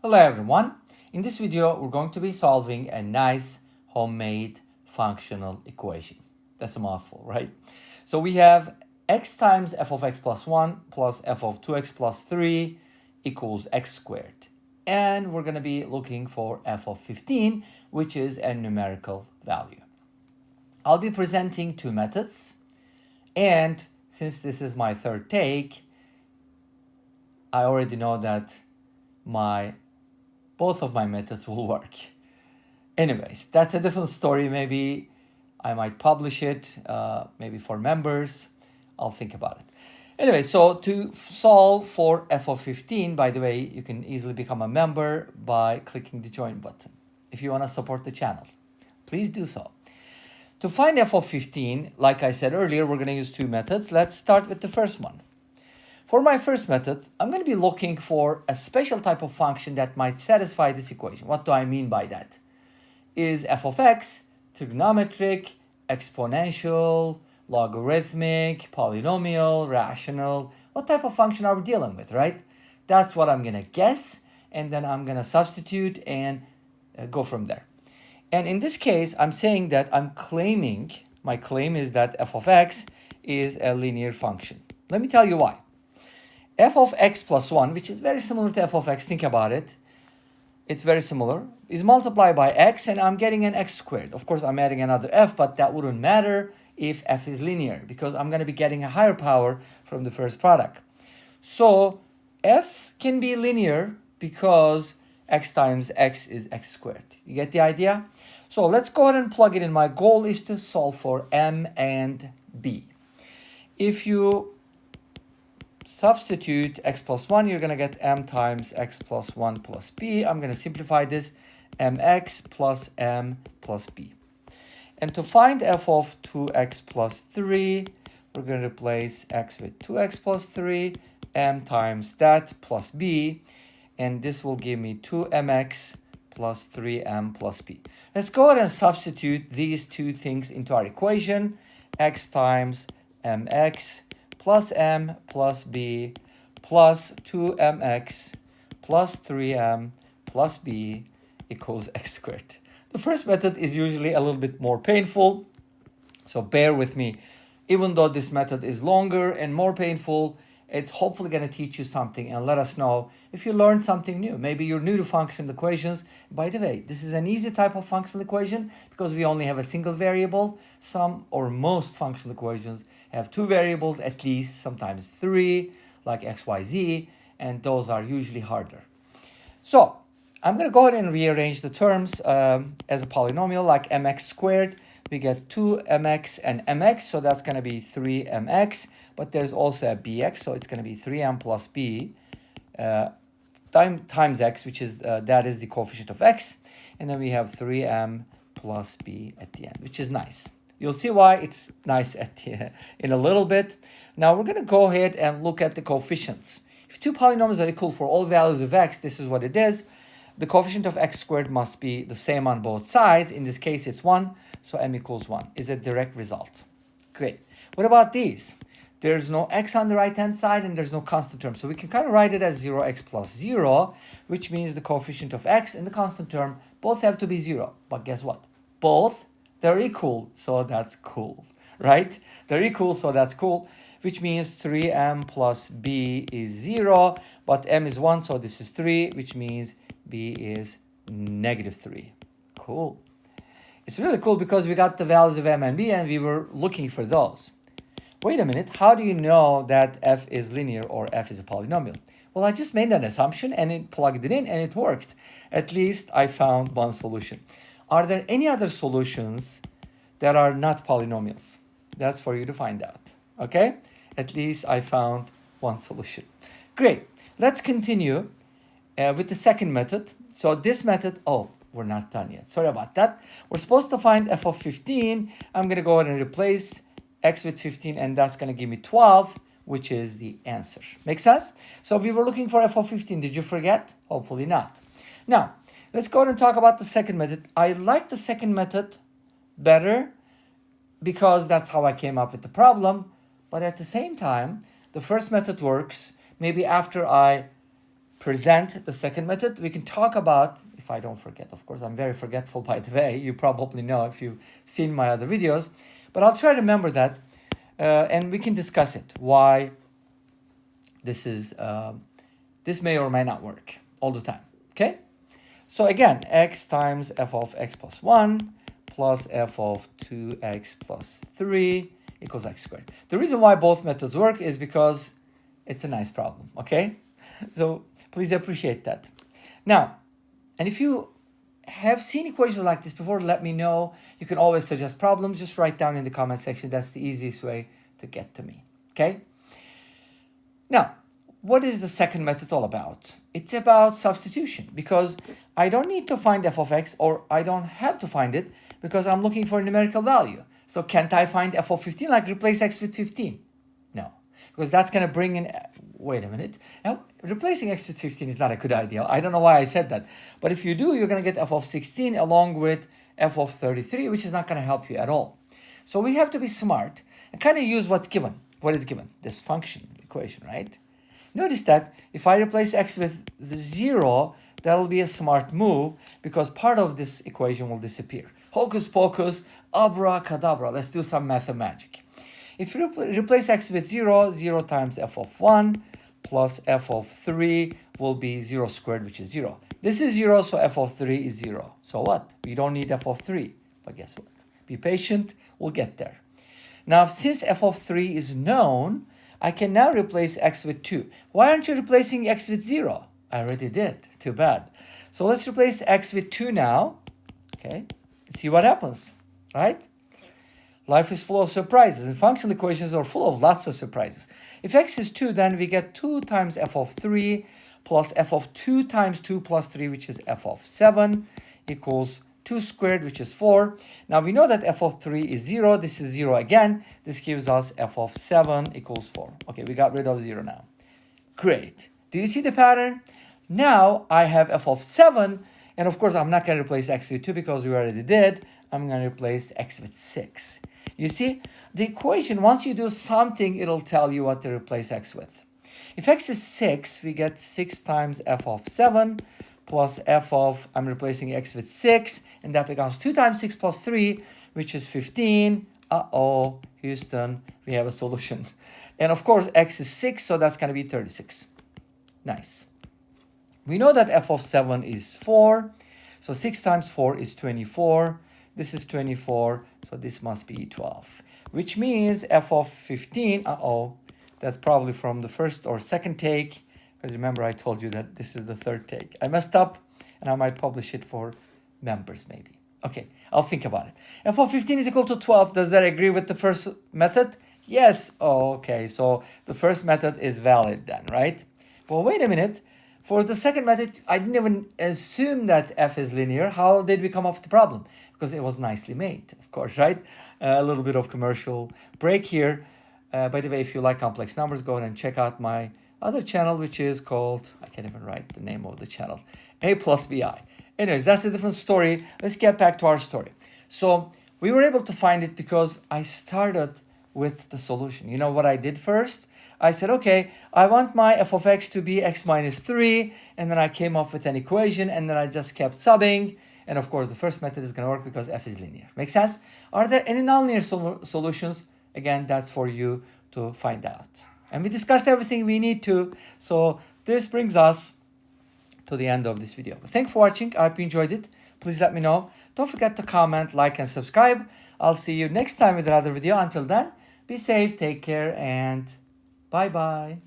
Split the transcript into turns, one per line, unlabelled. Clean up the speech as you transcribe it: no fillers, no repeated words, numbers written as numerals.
Hello everyone. In this video, we're going to be solving a nice homemade functional equation. That's a mouthful, right? So we have x times f of x plus 1 plus f of 2x plus 3 equals x squared. And we're going to be looking for f of 15, which is a numerical value. I'll be presenting two methods. And since this is my third take, I already know that both of my methods will work. Anyways, that's a different story. Maybe I might publish it, maybe for members. I'll think about it. Anyway, so to solve for f of 15, by the way, you can easily become a member by clicking the join button. If you want to support the channel, please do so. To find f of 15, like I said earlier, we're going to use two methods. Let's start with the first one. For my first method, I'm going to be looking for a special type of function that might satisfy this equation. What do I mean by that? Is f of x trigonometric, exponential, logarithmic, polynomial, rational? What type of function are we dealing with, right? That's what I'm going to guess, and then I'm going to substitute and go from there. And in this case, I'm saying that my claim is that f of x is a linear function. Let me tell you why. F of x plus 1, which is very similar to f of x, think about it. It's very similar, is multiplied by x, and I'm getting an x squared. Of course, I'm adding another f, but that wouldn't matter if f is linear, because I'm going to be getting a higher power from the first product. So f can be linear because x times x is x squared. You get the idea? So let's go ahead and plug it in. My goal is to solve for m and b. If you substitute x plus 1, you're going to get m times x plus 1 plus b. I'm going to simplify this, mx plus m plus b. And to find f of 2x plus 3, we're going to replace x with 2x plus 3, m times that plus b. And this will give me 2mx plus 3m plus b. Let's go ahead and substitute these two things into our equation. X times mx plus m plus b plus 2mx plus 3m plus b equals x squared. The first method is usually a little bit more painful, so bear with me. Even though this method is longer and more painful, it's hopefully going to teach you something and let us know if you learned something new. Maybe you're new to functional equations. By the way, this is an easy type of functional equation because we only have a single variable. Some or most functional equations have two variables at least, sometimes three, like x, y, z, and those are usually harder. So I'm going to go ahead and rearrange the terms as a polynomial, like mx squared. We get 2mx and mx, so that's going to be 3mx. But there's also a bx, so it's going to be 3m plus b times x, which is that is the coefficient of x. And then we have 3m plus b at the end, which is nice. You'll see why it's nice in a little bit. Now we're going to go ahead and look at the coefficients. If two polynomials are equal for all values of x, this is what it is. The coefficient of x squared must be the same on both sides. In this case, it's 1, so m equals 1 is a direct result. Great. What about these? There's no x on the right-hand side, and there's no constant term. So we can kind of write it as 0x plus 0, which means the coefficient of x and the constant term both have to be 0. But guess what? Both, they're equal, so that's cool, right? They're equal, so that's cool, which means 3m plus b is 0, but m is 1, so this is 3, which means b is negative 3. Cool. It's really cool because we got the values of m and b, and we were looking for those. Wait a minute, how do you know that f is linear or f is a polynomial? Well, I just made an assumption and it plugged it in and it worked. At least I found one solution. Are there any other solutions that are not polynomials? That's for you to find out, okay? At least I found one solution. Great, let's continue with the second method. So this method, we're not done yet. Sorry about that. We're supposed to find f of 15. I'm going to go ahead and replace x with 15, and that's going to give me 12, which is the answer. Make sense? So we were looking for f of 15. Did you forget? Hopefully not. Now, let's go ahead and talk about the second method. I like the second method better because that's how I came up with the problem. But at the same time, the first method works. Maybe after I present the second method, we can talk about, if I don't forget, of course, I'm very forgetful by the way, you probably know if you've seen my other videos, but I'll try to remember that, and we can discuss it, why this is, this may or may not work all the time, okay? So again, x times f of x plus 1 plus f of 2x plus 3 equals x squared. The reason why both methods work is because it's a nice problem, okay? So please appreciate that. Now, and if you have seen equations like this before, let me know. You can always suggest problems. Just write down in the comment section. That's the easiest way to get to me, okay? Now, what is the second method all about? It's about substitution, because I don't need to find f of x, or I don't have to find it because I'm looking for a numerical value. So can't I find f of 15, like replace x with 15? No, because that's going to bring in, wait a minute. Now, replacing x with 15 is not a good idea. I don't know why I said that. But if you do, you're going to get f of 16 along with f of 33, which is not going to help you at all. So we have to be smart and kind of use what's given. What is given? This function equation, right? Notice that if I replace x with the 0, that'll be a smart move because part of this equation will disappear. Hocus pocus, abracadabra. Let's do some math and magic. If you replace x with 0, 0 times f of 1 plus f of 3 will be 0 squared, which is 0. This is 0, so f of 3 is 0. So what? We don't need f of 3. But guess what? Be patient. We'll get there. Now, since f of 3 is known, I can now replace x with 2. Why aren't you replacing x with 0? I already did. Too bad. So let's replace x with 2 now. Okay. See what happens, right? Life is full of surprises, and functional equations are full of lots of surprises. If x is 2, then we get 2 times f of 3 plus f of 2 times 2 plus 3, which is f of 7, equals 2 squared, which is 4. Now we know that f of 3 is 0. This is 0 again. This gives us f of 7 equals 4. Okay, we got rid of 0 now. Great. Do you see the pattern? Now I have f of 7, and of course I'm not going to replace x with 2 because we already did. I'm going to replace x with 6. You see, the equation, once you do something, it'll tell you what to replace x with. If x is 6, we get 6 times f of 7 plus f of, I'm replacing x with 6, and that becomes 2 times 6 plus 3, which is 15. Uh-oh, Houston, we have a solution. And of course, x is 6, so that's going to be 36. Nice. We know that f of 7 is 4, so 6 times 4 is 24. This is 24, so this must be 12, which means f of 15, that's probably from the first or second take, because remember I told you that this is the third take. I messed up, and I might publish it for members maybe. Okay, I'll think about it. F of 15 is equal to 12. Does that agree with the first method? Yes. Oh, okay, so the first method is valid then, right? Well, wait a minute. For the second method, I didn't even assume that f is linear. How did we come up with the problem? Because it was nicely made, of course, right? A little bit of commercial break here. By the way, if you like complex numbers, go ahead and check out my other channel, which is called, I can't even write the name of the channel, aplusbi. Anyways, that's a different story. Let's get back to our story. So we were able to find it because I started with the solution. You know what I did first? I said, okay, I want my f of x to be x minus 3, and then I came up with an equation, and then I just kept subbing, and of course the first method is going to work because f is linear. Make sense? Are there any nonlinear solutions? Again, that's for you to find out. And we discussed everything we need to, so this brings us to the end of this video. Thanks for watching. I hope you enjoyed it. Please let me know. Don't forget to comment, like, and subscribe. I'll see you next time with another video. Until then, be safe, take care, and bye-bye.